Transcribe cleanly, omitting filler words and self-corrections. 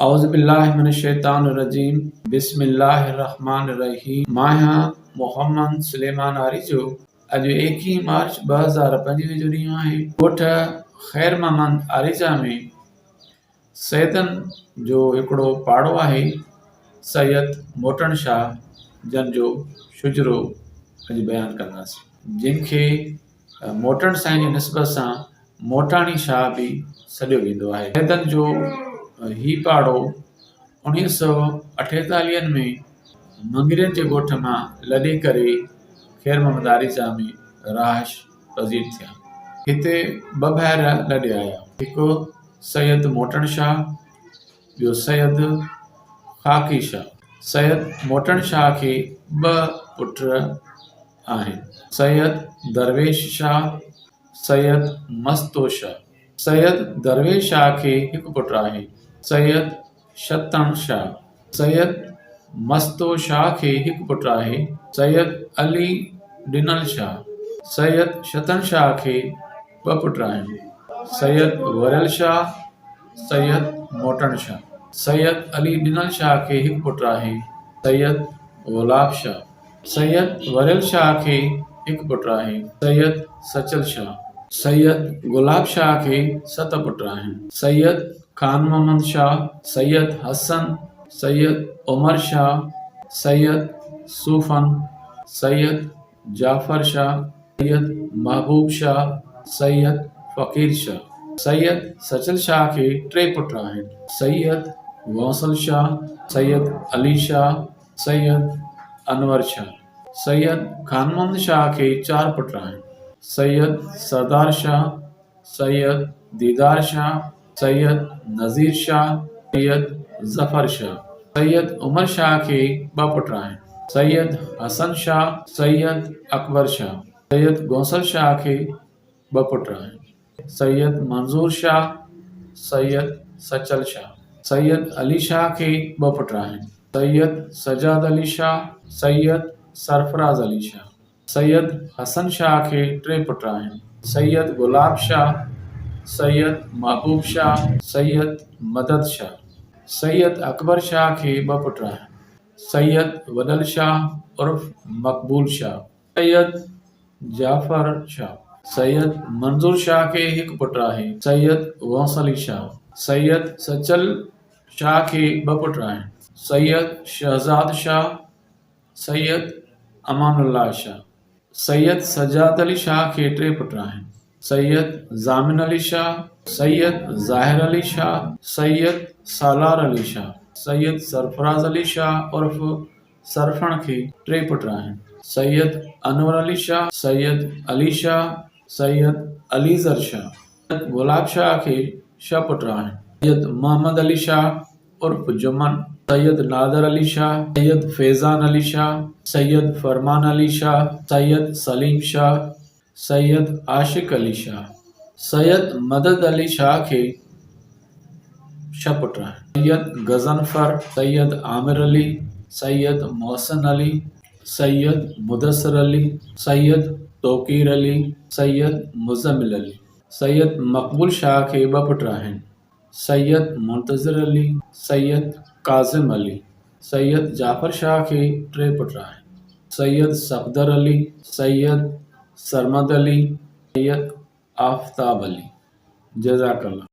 औज़ुबिल्लाहिमिनश्शैतानिर्रजीम बिस्मिल्लाहिर्रहमानिर्रहीम। मां आहियां मोहम्मद सुलेमान आरिजो। अॼु 21 मार्च 2025 जो ॾींहुं आहे। ॻोठ ख़ैर मोहम्मद आरिजा में सैयदनि जो हिकिड़ो पाड़ो आहे, सैयद मोटन शाह, जन जो शुजरो अॼु बयानु कंदासीं, जिनखे मोटन साईं जी निस्बत सां मोटाणी शाह बि सॾियो वेंदो आहे। सैयदनि जो ही पाड़ो 1948 में मंगरियुनि जे ॻोठ मां लॾे करे ख़ैर मोहम्मद आरिजा में रहाइश पज़ीर थिया। हिते ॿ भाइर लॾे आया, हिकु सैयद मोटन शाह, ॿियो सैयद खाकी शाह। सैयद मोटन शाह खे 2 पुट आहिनि, सैयद दरवेश शाह, सैयद मस्तो शाह। सैयद दरवेश शाह खे हिकु पुट आहे, सैयद शतन शाह। सैयद मस्तो शाह खे हिकु पुट आहे, सैयद अली डिनल शाह। सैयद शतन शाह खे 2 पुट आहिनि, सैयद वरल शाह, सैयद मोटन शाह। सैयद अली डिनल शाह खे हिकु पुट आहे, सैयद गुलाब शाह। सैयद वरल शाह खे हिकु पुट आहे, सैयद सचल शाह। सैयद गुलाब शाह खे 7 पुट आहिनि, सैयद खान मोहम्मद शाह, सैयद हसन, सैयद उमर शाह, सैयद सूफन, सैयद जाफर शाह, सैयद महबूब शाह, सैयद फ़कीर शाह। सैयद सचल शाह खे 3 पुट आहिनि, सैयद गौसल शाह, सैयद अली शाह, सैयद अनवर शाह। सैयद खान मोहम्मद शाह खे 4 पुट आहिनि, सैयद सरदार शाह, सैयद दीदार शाह, सैयद नज़ीर शाह, सैयद ज़फ़र शाह। सैयद उमर शाह खे 2 पुट आहिनि, सैयद हसन शाह, सैयद अकबर शाह। सैयद गौसल शाह खे 2 पुट आहिनि, सैयद मंजूर शाह, सैयद सचल शाह। सैयद अली शाह खे 2 पुट आहिनि, सैयद सजाद अली शाह, सैयद सरफराज अली शाह। सैयद हसन शाह खे 3 पुट आहिनि, सैयद गुलाब शाह, सैयद महबूब शाह, सैयद मदद शाह। सैयद अकबर शाह खे 2 पुट आहिनि, सैयद वडल शाह उर्फ मकबूल शाह, सैयद जाफर शाह। सैयद मंजूर शाह खे 1 पुट आहे, सैयद गौसली शाह। सैयद सचल शाह खे 2 पुट आहिनि, सैयद शहजाद शाह, सैयद अमानुल्लाह शाह। सैयद सजाद अली शाह खे 3 पुट आहिनि, सैयद ज़ामिन अली शाह, सैयद ज़ाहिर अली शाह, सैयद सालार अली शाह। सैयद सरफराज अली शाह उर्फ सरफण खे 3 पुट आहिनि, सैयद अनवर अली शाह, सैयद अली शाह, सैयद अलीज़र शाह। गुलाब शाह खे 6 पुट आहिनि, सैयद मोहम्मद अली शाह उर्फ जुमन, सैयद नादर अली शाह, सैयद फैज़ान अली शाह, सैयद फरमान अली शाह, सैयद सलीम शाह, सैयद आशिक अली शाह। सैयद मदद अली शाह खे 6 पुट आहिनि, सैयद गज़नफ़र, सैयद आमिर अली, सैयद मोहसिन अली, सैयद मुदस्सिर अली, सैयद तौक़ीर अली, सैयद मुज़म्मिल अली। सैयद मकबूल शाह खे 2 पुट आहिनि, सैयद मुंतज़िर अली, सैयद काज़िम अली। सैयद जाफर शाह खे 3 पुट आहिनि, सैयद सफ़दर अली, सैयद सरमद अली, सैयद आफ़ताब अली। जज़ाकल्लाह।